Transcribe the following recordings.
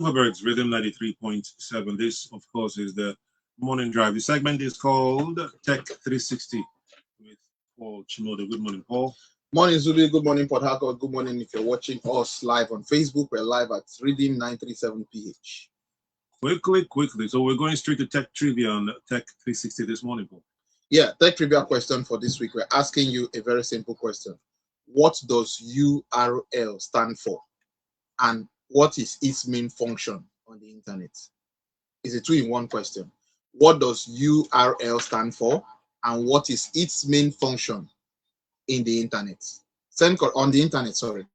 Silverberg's Rhythm 93.7. This, of course, is the morning drive. The segment is called Tech 360 with Paul Chimoda. Good morning, Paul. Morning, Zubi. Good morning, Port Harcourt. Good morning. If you're watching us live on Facebook, we're live at Reading 937PH. Quickly. So we're going straight to Tech Trivia on Tech 360 this morning, Paul. Yeah, Tech Trivia question for this week. We're asking you a very simple question. What does URL stand for? And what is its main function on the internet? It's a two-in-one question. What does URL stand for? And what is its main function in the internet? On the internet, sorry.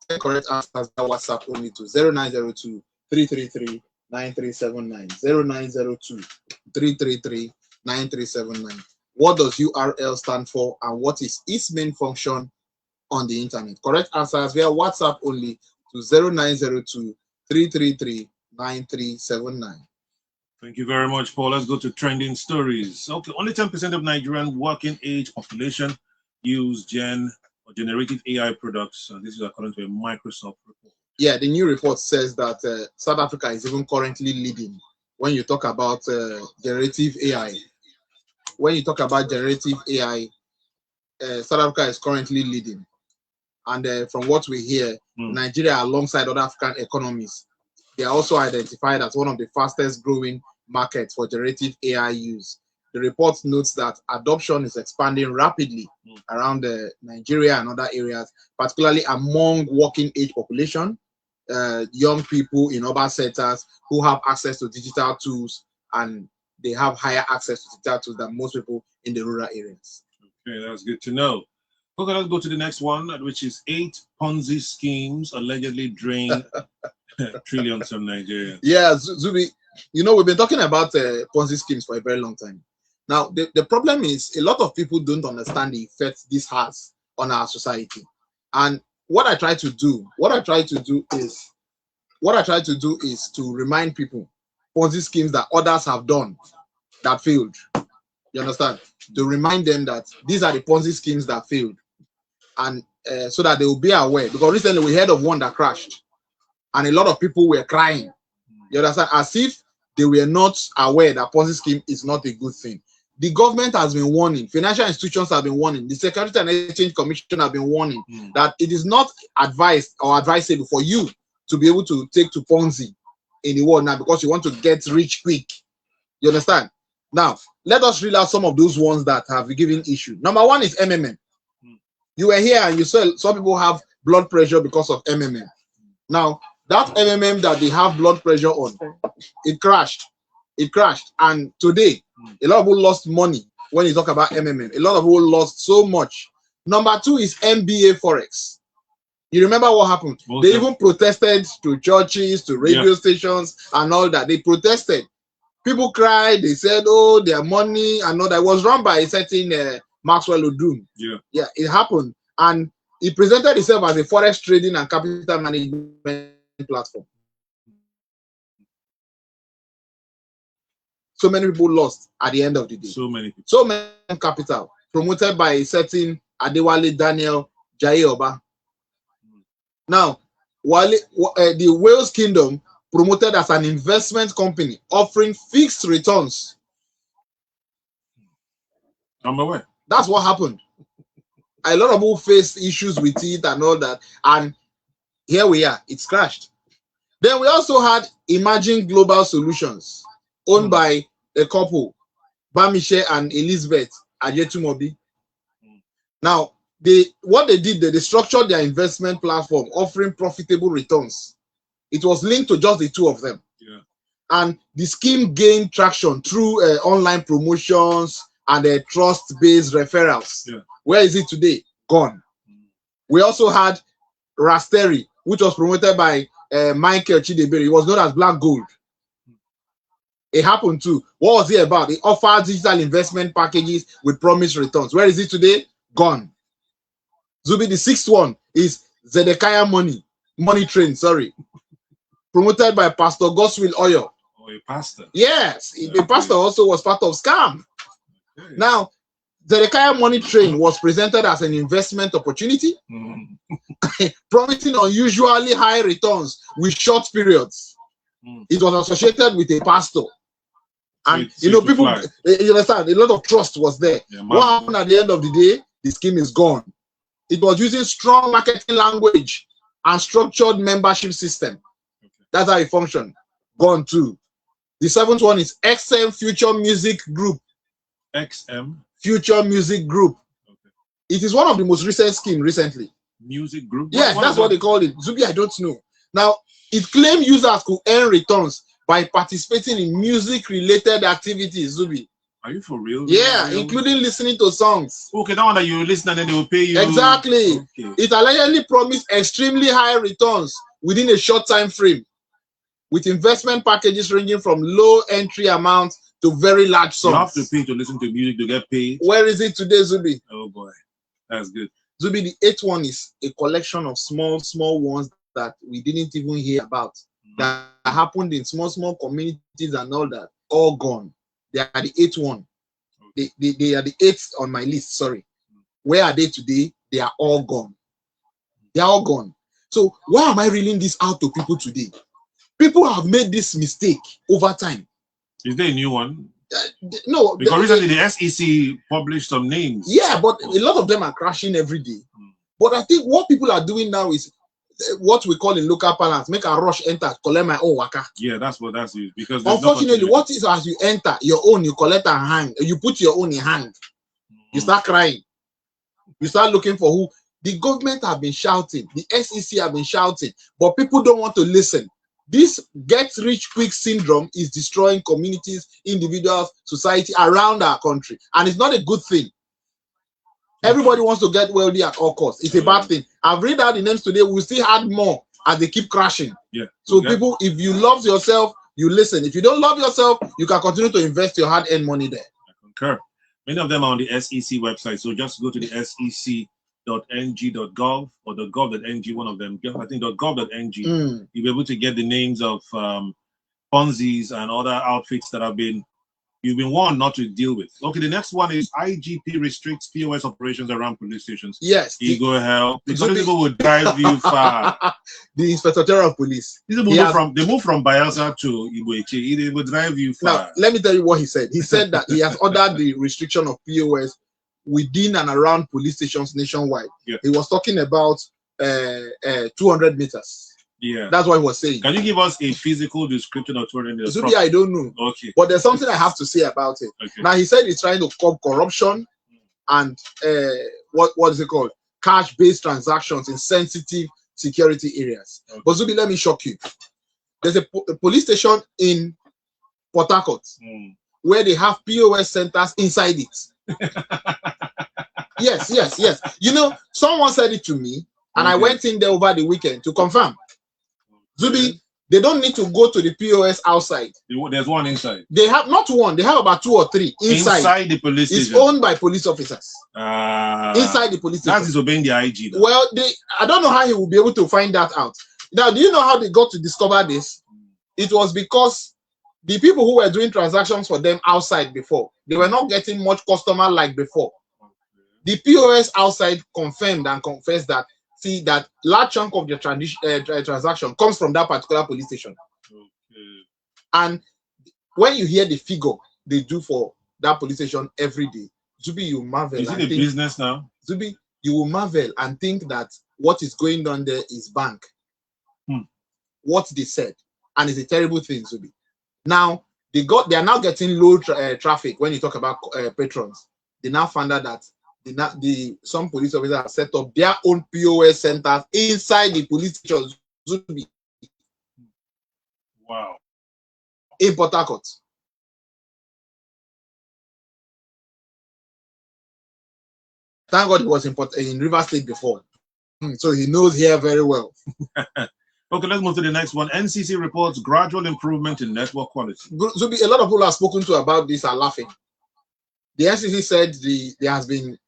Send correct answers by WhatsApp only to 0902 333 9379. 0902 333 9379. What does URL stand for and what is its main function on the internet? Correct answers via WhatsApp only to 0902 333 9379. Thank you very much, Paul. Let's go to trending stories. Okay, only 10% of Nigerian working age population use generative AI products. This is according to a Microsoft report. Yeah, the new report says that South Africa is even currently leading when you talk about generative AI. When you talk about generative AI, South Africa is currently leading. And from what we hear, Nigeria, alongside other African economies, they are also identified as one of the fastest growing markets for generative AI use. The report notes that adoption is expanding rapidly around Nigeria and other areas, particularly among working age population, young people in urban centers who have access to digital tools, and they have higher access to digital tools than most people in the rural areas. Okay, that's good to know. Okay, let's go to the next one, which is 8 Ponzi schemes allegedly drained trillions from Nigeria. Yeah, Zubi, we've been talking about Ponzi schemes for a very long time. Now, the problem is a lot of people don't understand the effect this has on our society. And what I try to do is to remind people Ponzi schemes that others have done that failed. You understand? To remind them that these are the Ponzi schemes that failed. And so that they will be aware. Because recently we heard of one that crashed. And a lot of people were crying. You understand? As if they were not aware that Ponzi scheme is not a good thing. The government has been warning. Financial institutions have been warning. The Securities and Exchange Commission have been warning that it is not advised or advisable for you to be able to take to Ponzi in the world now because you want to get rich quick. You understand? Now, let us read out some of those ones that have given issue. Number one is MMM. You were here and you saw some people have blood pressure because of MMM. Now, that MMM that they have blood pressure on, it crashed. It crashed. And today, a lot of people lost money when you talk about MMM. A lot of people lost so much. Number two is MBA Forex. You remember what happened? They even protested to churches, to radio stations, and all that. They protested. People cried. They said, oh, their money and all that. It was run by a certain Maxwell Odum. Yeah, it happened. And he presented himself as a forex trading and capital management platform. So many people lost at the end of the day. So many people. So many capital promoted by a certain Adewale Daniel Jayoba. Now, the Wales Kingdom promoted as an investment company offering fixed returns. I'm aware. That's what happened. A lot of people faced issues with it and all that. And here we are. It's crashed. Then we also had Emerging Global Solutions, owned by a couple, Bamiche and Elizabeth Ajetumobi. Now, what they did, they structured their investment platform offering profitable returns. It was linked to just the two of them. Yeah. And the scheme gained traction through online promotions and trust-based referrals. Yeah. Where is it today? Gone. We also had Rastery, which was promoted by Michael Chidebere. It was known as Black Gold. It happened too. What was it about? It offered digital investment packages with promised returns. Where is it today? Gone. Zubi, the sixth one is Zedekiah Money Train, promoted by Pastor Goswill Oyo. Oh, a pastor. Yes, the pastor also was part of scam. Okay. Now, Zedekiah Money Train was presented as an investment opportunity, promising unusually high returns with short periods. It was associated with a pastor. And you know, people, you understand, a lot of trust was there. Yeah, what happened at the end of the day? The scheme is gone. It was using strong marketing language and structured membership system. That's how it functioned. Gone too. The seventh one is XM Future Music Group. XM Future Music Group. Okay. It is one of the most recent schemes recently. Music Group? Yes, that's what they call it. Zubi, I don't know. Now, it claimed users could earn returns by participating in music-related activities, Zubi. Are you for real? Yeah, including listening to songs. Okay, that one that you listen and then they will pay you. Exactly. Okay. It allegedly promised extremely high returns within a short time frame, with investment packages ranging from low entry amounts to very large sums. You have to pay to listen to music to get paid. Where is it today, Zubi? Oh boy, that's good. Zubi, the eighth one is a collection of small ones that we didn't even hear about, that happened in small communities and all that, all gone. They are the eighth one. They are the eighth on my list, sorry. Where are they today? They are all gone. They are all gone. So why am I reeling this out to people today? People have made this mistake over time. Is there a new one? No. Because recently the SEC published some names. Yeah, but a lot of them are crashing every day. But I think what people are doing now is what we call in local parlance, make a rush enter, collect my own waka. Yeah, that's it. Because unfortunately, what is as you enter your own, you collect and hang, you put your own in hand, you start crying, you start looking for who. The government have been shouting, the SEC have been shouting, but people don't want to listen. This get rich quick syndrome is destroying communities, individuals, society around our country, and it's not a good thing. Everybody wants to get wealthy at all costs. It's a bad thing. I've read out the names today. We'll still add more as they keep crashing. Yeah. So people, if you love yourself, you listen. If you don't love yourself, you can continue to invest your hard-earned money there. I concur. Many of them are on the SEC website. So just go to the sec.ng.gov or the gov.ng, one of them. I think .gov.ng. You'll be able to get the names of Ponzi's and other outfits that you've been warned not to deal with. Okay, the next one is IGP restricts POS operations around police stations. Yes. Ego help. Because people will drive you far. The Inspector General of Police. They move from Bayelsa to Igboeche. They will drive you far. Now, let me tell you what he said. He said that he has ordered the restriction of POS within and around police stations nationwide. Yeah. He was talking about 200 meters. Yeah, that's what he was saying. Can you give us a physical description of 200 meters? Zubi, I don't know. Okay. But there's something I have to say about it. Okay. Now, he said he's trying to curb corruption and what is it called? Cash-based transactions in sensitive security areas. Okay. But Zubi, let me shock you. There's a police station in Port Harcourt where they have POS centers inside it. Yes. You know, someone said it to me, and I went in there over the weekend to confirm. Zubi, they don't need to go to the POS outside. There's one inside. They have not one, they have about 2 or 3 inside. Inside the police station. It's owned by police officers. Inside the police station. That's disobeying the IG. Though. Well, I don't know how he will be able to find that out. Now, do you know how they got to discover this? It was because the people who were doing transactions for them outside before, they were not getting much customer like before. The POS outside confirmed and confessed that that large chunk of the transaction comes from that particular police station. Okay. And when you hear the figure they do for that police station every day, Zubi, you marvel. Is it a business now? Zubi, you will marvel and think that what is going on there is bank. What they said, and it's a terrible thing, Zubi. Now they are now getting low traffic when you talk about patrons. They now found out that some police officers have set up their own POS centers inside the police station. Wow. In Port Harcourt. Thank God he was in River State before. So he knows here very well. Okay, let's move to the next one. NCC reports gradual improvement in network quality. Zubi, a lot of people I've spoken to about this are laughing. The NCC said there has been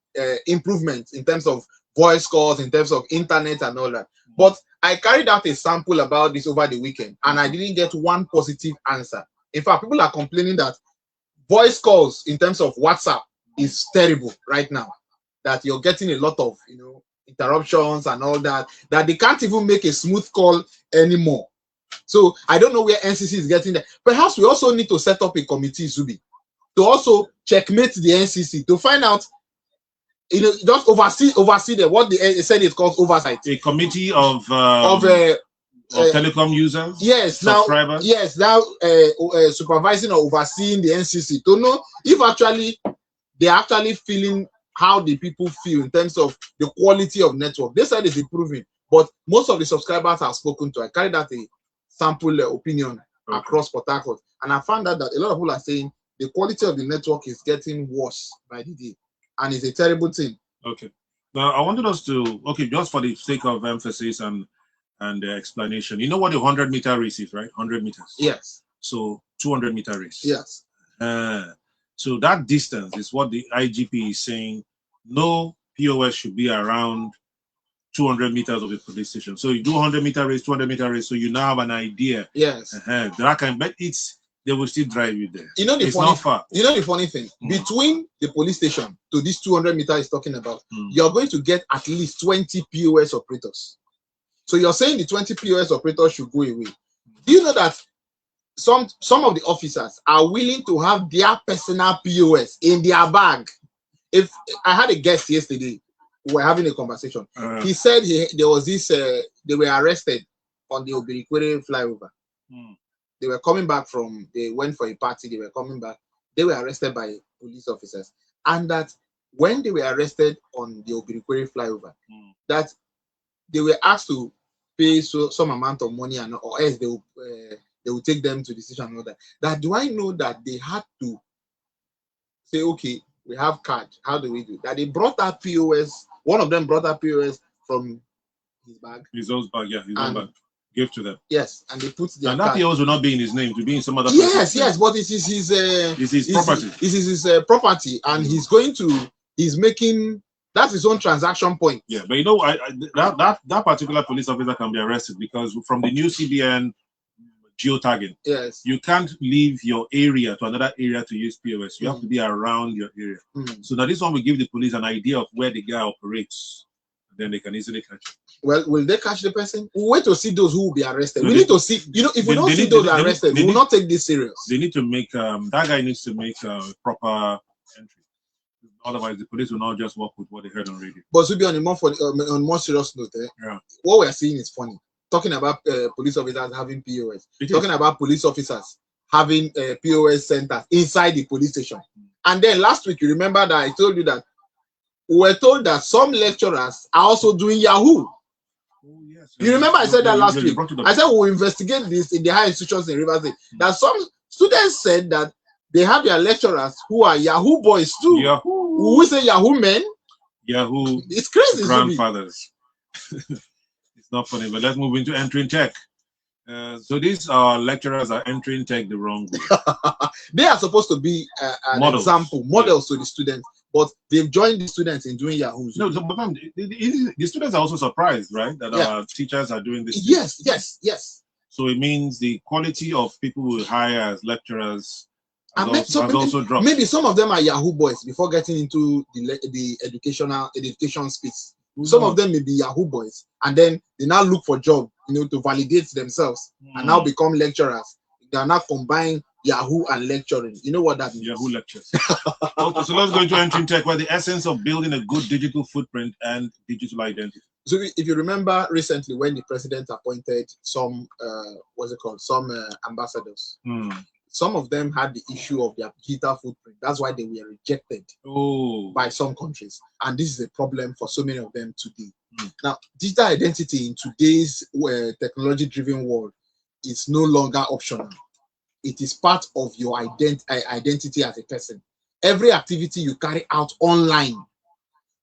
improvement in terms of voice calls, in terms of internet and all that. But I carried out a sample about this over the weekend, and I didn't get one positive answer. In fact, people are complaining that voice calls in terms of WhatsApp is terrible right now. That you're getting a lot of interruptions and all that. That they can't even make a smooth call anymore. So I don't know where NCC is getting that. Perhaps we also need to set up a committee, Zubi, to also checkmate the NCC to find out, just oversee them. What they said is called oversight. A committee of telecom users. Yes, subscribers. now supervising or overseeing the NCC to know if actually they're actually feeling how the people feel in terms of the quality of network. They said it's improving, but most of the subscribers have spoken to. I carried out a sample opinion across Port Harcourt, and I found out that a lot of people are saying the quality of the network is getting worse by the day, and it's a terrible thing. Okay. Now I wanted us to, just for the sake of emphasis and explanation, you know what a 100-meter race is, right? 100 meters. Yes. So 200-meter race. Yes. So that distance is what the IGP is saying. No POS should be around 200 meters of a police station. So you do 100-meter race, 200-meter race, so you now have an idea. Yes. But they will still drive you there. It's not far. You know the funny thing? Between the police station to this 200 meters is talking about, you're going to get at least 20 POS operators. So you're saying the 20 POS operators should go away. Do you know that some of the officers are willing to have their personal POS in their bag? If I had a guest yesterday, we were having a conversation. He said there was this, they were arrested on the Obirikwere flyover. They were coming back they went for a party, they were coming back. They were arrested by police officers. And that when they were arrested on the Obirikwere flyover, that they were asked to pay some amount of money, or else they will take them to the station and all that. That do I know that they had to say, okay, we have card. How do we do it? That they brought that POS. One of them brought that POS from his bag. His own bag, yeah, his own bag. Give to them. Yes, and they put their and that card. POS will not be in his name, to be in some other. Yes, but it is his. It's his property. It is his property, and he's making. That's his own transaction point. Yeah, but you know, that particular police officer can be arrested because from the new CBN geotagging, yes, you can't leave your area to another area to use POS. You have to be around your area. So now this one will give the police an idea of where the guy operates. Then they can easily catch him. Well, will they catch the person? We'll wait to see those who will be arrested. We need to see, if we don't see those arrested, we will not take this serious. They need to make, that guy needs to make a proper entry. Otherwise, the police will not just work with what they heard on radio. But to be on a more serious note, what we are seeing is funny. Talking about police officers having POS. Talking about police officers having POS centers inside the police station. And then last week, you remember that I told you that we were told that some lecturers are also doing Yahoo. Oh, yes. You remember I said that last week? I said we'll investigate this in the higher institutions in Rivers State. That some students said that they have their lecturers who are Yahoo boys too. Yahoo. We say Yahoo men. Yahoo. It's crazy. Grandfathers. It's not funny, but let's move into entering tech. So these lecturers are entering tech the wrong way. They are supposed to be an example, models to the students, but they've joined the students in doing Yahoo. No, but the students are also surprised, right? That our teachers are doing this. Yes. So it means the quality of people we hire as lecturers has also dropped. Maybe some of them are Yahoo boys before getting into the education space. Some of them may be Yahoo boys, and then they now look for job, to validate themselves, and now become lecturers. They are now combining Yahoo and lecturing. You know what that means? Yahoo lectures. Okay, so let's go into entering tech, where the essence of building a good digital footprint and digital identity. So if you remember recently when the president appointed some, some ambassadors, some of them had the issue of their digital footprint. That's why they were rejected by some countries. And this is a problem for so many of them today. Now, digital identity in today's technology-driven world is no longer optional. It is part of your identity as a person. Every activity you carry out online,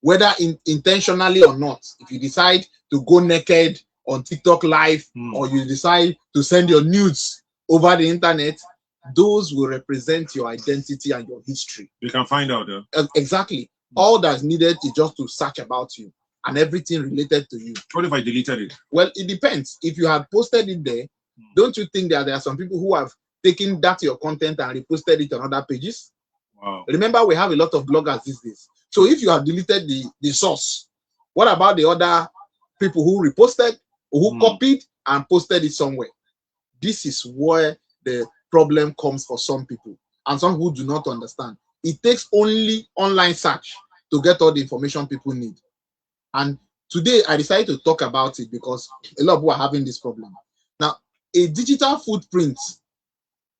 whether intentionally or not, if you decide to go naked on TikTok Live, or you decide to send your nudes over the internet, those will represent your identity and your history. You can find out, though. Exactly. All that's needed is just to search about you and everything related to you. What if I deleted it? Well, it depends. If you had posted it there, don't you think that there are some people who have taken that your content and reposted it on other pages? Wow. Remember, we have a lot of bloggers these days. So if you have deleted the source, what about the other people who reposted or who copied and posted it somewhere? this is where the problem comes for some people, and some who do not understand. It takes only online search to get all the information people need. And today I decided to talk about it because a lot of people are having this problem. Now, a digital footprint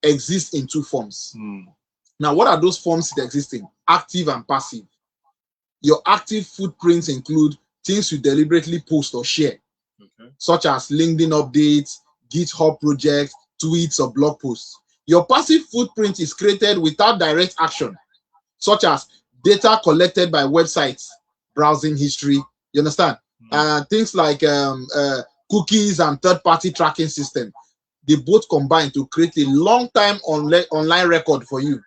exists in two forms. Now, what are those forms that exist in? Active and passive. Your active footprints include things you deliberately post or share, such as LinkedIn updates, GitHub projects, tweets, or blog posts. Your passive footprint is created without direct action, such as data collected by websites, browsing history. You understand? Things like cookies and third-party tracking system. They both combine to create a long-time online record for you.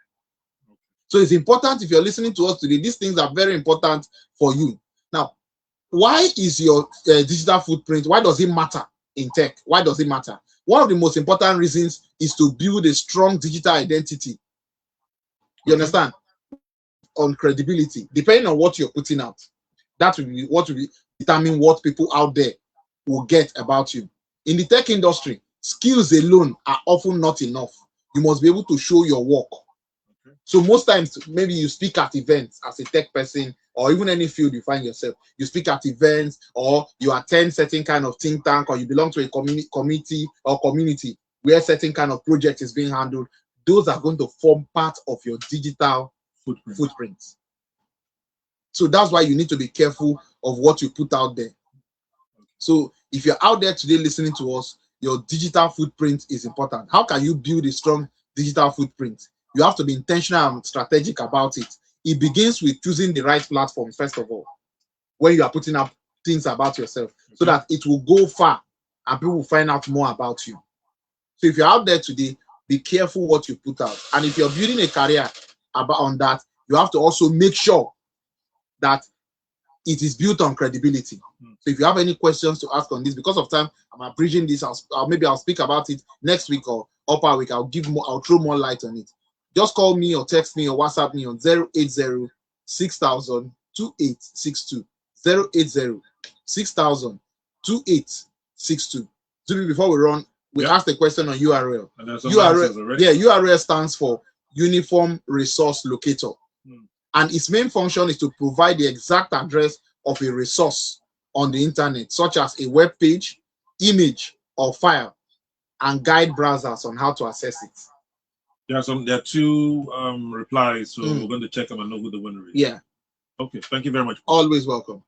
So it's important, if you're listening to us today, these things are very important for you. Now, why is your digital footprint, why does it matter in tech? Why does it matter? One of the most important reasons is to build a strong digital identity. You understand? On credibility, depending on what you're putting out, that will be what will determine what people out there will get about you. In the tech industry, skills alone are often not enough. You must be able to show your work. So most times, maybe you speak at events as a tech person, or even any field you find yourself. You speak at events, or you attend certain kind of think tank, or you belong to a committee or community where certain kind of project is being handled. Those are going to form part of your digital footprint. So that's why you need to be careful of what you put out there. So if you're out there today listening to us, your digital footprint is important. How can you build a strong digital footprint? You have to be intentional and strategic about it. It begins with choosing the right platform, first of all, when you are putting up things about yourself, so that it will go far and people will find out more about you. So if you're out there today, be careful what you put out. And if you're building a career on that, you have to also make sure that it is built on credibility. So if you have any questions to ask on this, because of time, I'm abridging this. Maybe I'll speak about it next week or upper week. I'll throw more light on it. Just call me or text me or WhatsApp me on 080 6000 2862. 080 6000 2862. Zubi, before we run, we asked a question on URL. URL stands for Uniform Resource Locator. And its main function is to provide the exact address of a resource on the internet, such as a web page, image, or file, and guide browsers on how to access it. There are two replies, so we're going to check them and know who the winner is. Yeah. Okay, thank you very much. Always welcome.